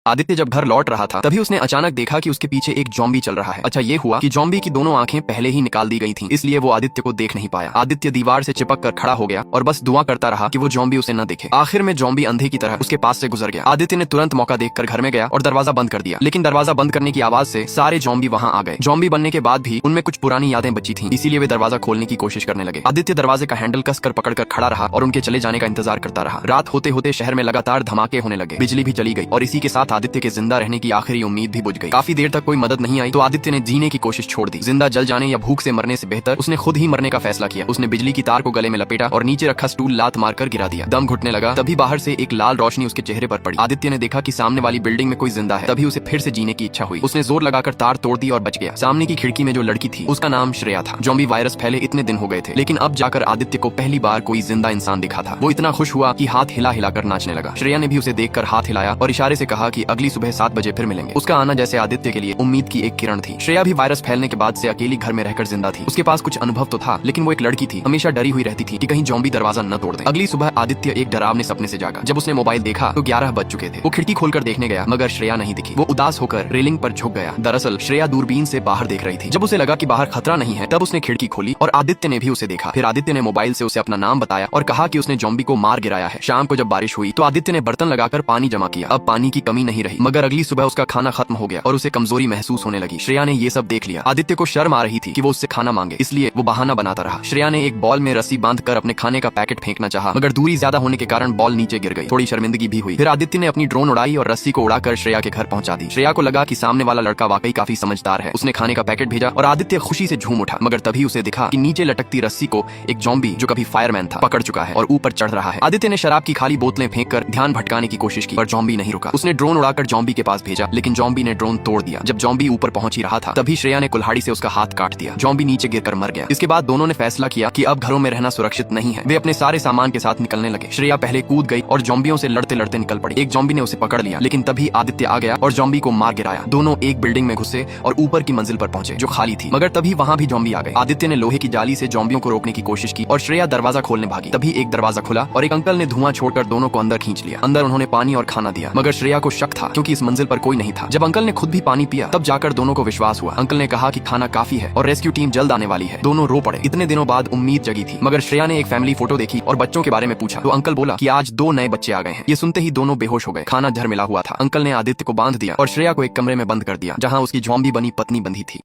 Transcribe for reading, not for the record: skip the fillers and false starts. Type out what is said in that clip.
आदित्य जब घर लौट रहा था तभी उसने अचानक देखा कि उसके पीछे एक जॉम्बी चल रहा है। अच्छा ये हुआ कि जॉम्बी की दोनों आंखें पहले ही निकाल दी गई थीं, इसलिए वो आदित्य को देख नहीं पाया। आदित्य दीवार से चिपक कर खड़ा हो गया और बस दुआ करता रहा कि वो जॉम्बी उसे न देखे। आखिर में जॉम्बी अंधे की तरह उसके पास से गुजर गया। आदित्य ने तुरंत मौका देखकर घर में गया और दरवाजा बंद कर दिया, लेकिन दरवाजा बंद करने की आवाज से सारे जॉम्बी वहाँ आ गए। जॉम्बी बनने के बाद भी उनमें कुछ पुरानी यादें बची थी, इसीलिए वे दरवाजा खोलने की कोशिश करने लगे। आदित्य दरवाजे का हैंडल कसकर पकड़कर खड़ा रहा और उनके चले जाने का इंतजार करता रहा। रात होते होते शहर में लगातार धमाके होने लगे, बिजली भी चली गई और इसी के साथ आदित्य के जिंदा रहने की आखिरी उम्मीद भी बुझ गई। काफी देर तक कोई मदद नहीं आई तो आदित्य ने जीने की कोशिश छोड़ दी। जिंदा जल जाने या भूख से मरने से बेहतर उसने खुद ही मरने का फैसला किया। उसने बिजली की तार को गले में लपेटा और नीचे रखा स्टूल लात मारकर गिरा दिया। दम घुटने लगा, तभी बाहर से एक लाल रोशनी उसके चेहरे पर पड़ी। आदित्य ने देखा कि सामने वाली बिल्डिंग में कोई जिंदा है। तभी उसे फिर से जीने की इच्छा हुई। उसने जोर लगाकर तार तोड़ दी और बच गया। सामने की खिड़की में जो लड़की थी उसका नाम श्रेया था। जॉम्बी वायरस फैले इतने दिन हो गए थे, लेकिन अब जाकर आदित्य को पहली बार कोई जिंदा इंसान दिखा था। वो इतना खुश हुआ कि हाथ हिला हिलाकर नाचने लगा। श्रेया ने भी उसे देखकर हाथ हिलाया और इशारे से कहा कि अगली सुबह 7 बजे फिर मिलेंगे। उसका आना जैसे आदित्य के लिए उम्मीद की एक किरण थी। श्रेया भी वायरस फैलने के बाद से अकेली घर में रहकर जिंदा थी। उसके पास कुछ अनुभव तो था, लेकिन वो एक लड़की थी, हमेशा डरी हुई रहती थी कि कहीं जॉम्बी दरवाजा न तोड़ दे। अगली सुबह आदित्य एक डरावने सपने से जागा। जब उसने मोबाइल देखा तो 11 बज चुके थे। वो खिड़की खोलकर देखने गया मगर श्रेया नहीं दिखी। वो उदास होकर रेलिंग पर झुक गया। दरअसल श्रेया दूरबीन से बाहर देख रही थी। जब उसे लगा कि बाहर खतरा नहीं है तब उसने खिड़की खोली और आदित्य ने भी उसे देखा। फिर आदित्य ने मोबाइल से उसे अपना नाम बताया और कहा कि उसने जॉम्बी को मार गिराया है। शाम को जब बारिश हुई तो आदित्य ने बर्तन लगाकर पानी जमा किया। अब पानी की कमी नहीं रही, मगर अगली सुबह उसका खाना खत्म हो गया और उसे कमजोरी महसूस होने लगी। श्रेया ने ये सब देख लिया। आदित्य को शर्म आ रही थी कि वो उससे खाना मांगे, इसलिए वो बहाना बनाता रहा। श्रेया ने एक बॉल में रस्सी बांधकर अपने खाने का पैकेट फेंकना चाहा, मगर दूरी ज्यादा होने के कारण बॉल नीचे गिर गई। थोड़ी शर्मिंदगी भी हुई। फिर आदित्य ने अपनी ड्रोन उड़ाई और रस्सी को उड़ाकर श्रेया के घर पहुंचा दी। श्रेया को लगा कि सामने वाला लड़का वाकई काफी समझदार है। उसने खाने का पैकेट भेजा और आदित्य खुशी से झूम उठा, मगर तभी उसे दिखा कि नीचे लटकती रस्सी को एक जॉम्बी जो कभी फायरमैन था पकड़ चुका है और ऊपर चढ़ रहा है। आदित्य ने शराब की खाली बोतलें फेंककर ध्यान भटकाने की कोशिश की, पर जॉम्बी नहीं रुका। उसने ड्रोन उड़ाकर जॉम्बी के पास भेजा, लेकिन जॉम्बी ने ड्रोन तोड़ दिया। जब जॉम्बी ऊपर पहुंच ही रहा था तभी श्रेया ने कुल्हाड़ी से उसका हाथ काट दिया। जॉम्बी नीचे गिरकर मर गया। इसके बाद दोनों ने फैसला किया कि अब घरों में रहना सुरक्षित नहीं है। वे अपने सारे सामान के साथ निकलने लगे। श्रेया पहले कूद गई और जॉम्बियों से लड़ते लड़ते निकल पड़ी। एक जॉम्बी ने उसे पकड़ लिया, लेकिन तभी आदित्य आ गया और जॉम्बी को मार गिराया। दोनों एक बिल्डिंग में घुसे और ऊपर की मंजिल पर पहुंचे जो खाली थी, मगर तभी वहां भी जॉम्बी आ गए। आदित्य ने लोहे की जाली से जॉम्बियों को रोकने की कोशिश की और श्रेया दरवाजा खोलने भागी। तभी एक दरवाजा खुला और एक अंकल ने धुआं छोड़कर दोनों को अंदर खींच लिया। अंदर उन्होंने पानी और खाना दिया, मगर श्रेया को शक था क्योंकि इस मंजिल पर कोई नहीं था। जब अंकल ने खुद भी पानी पिया तब जाकर दोनों को विश्वास हुआ। अंकल ने कहा कि खाना काफी है और रेस्क्यू टीम जल्द आने वाली है। दोनों रो पड़े। इतने दिनों बाद उम्मीद जगी थी, मगर श्रेया ने एक फैमिली फोटो देखी और बच्चों के बारे में पूछा तो अंकल बोला कि आज 2 नए बच्चे आ गए हैं। ये सुनते ही दोनों बेहोश हो गए। खाना झरमिला हुआ था। अंकल ने आदित्य को बांध दिया और श्रेया को एक कमरे में बंद कर दिया जहाँ उसकी जॉम्बी बनी पत्नी बंधी थी।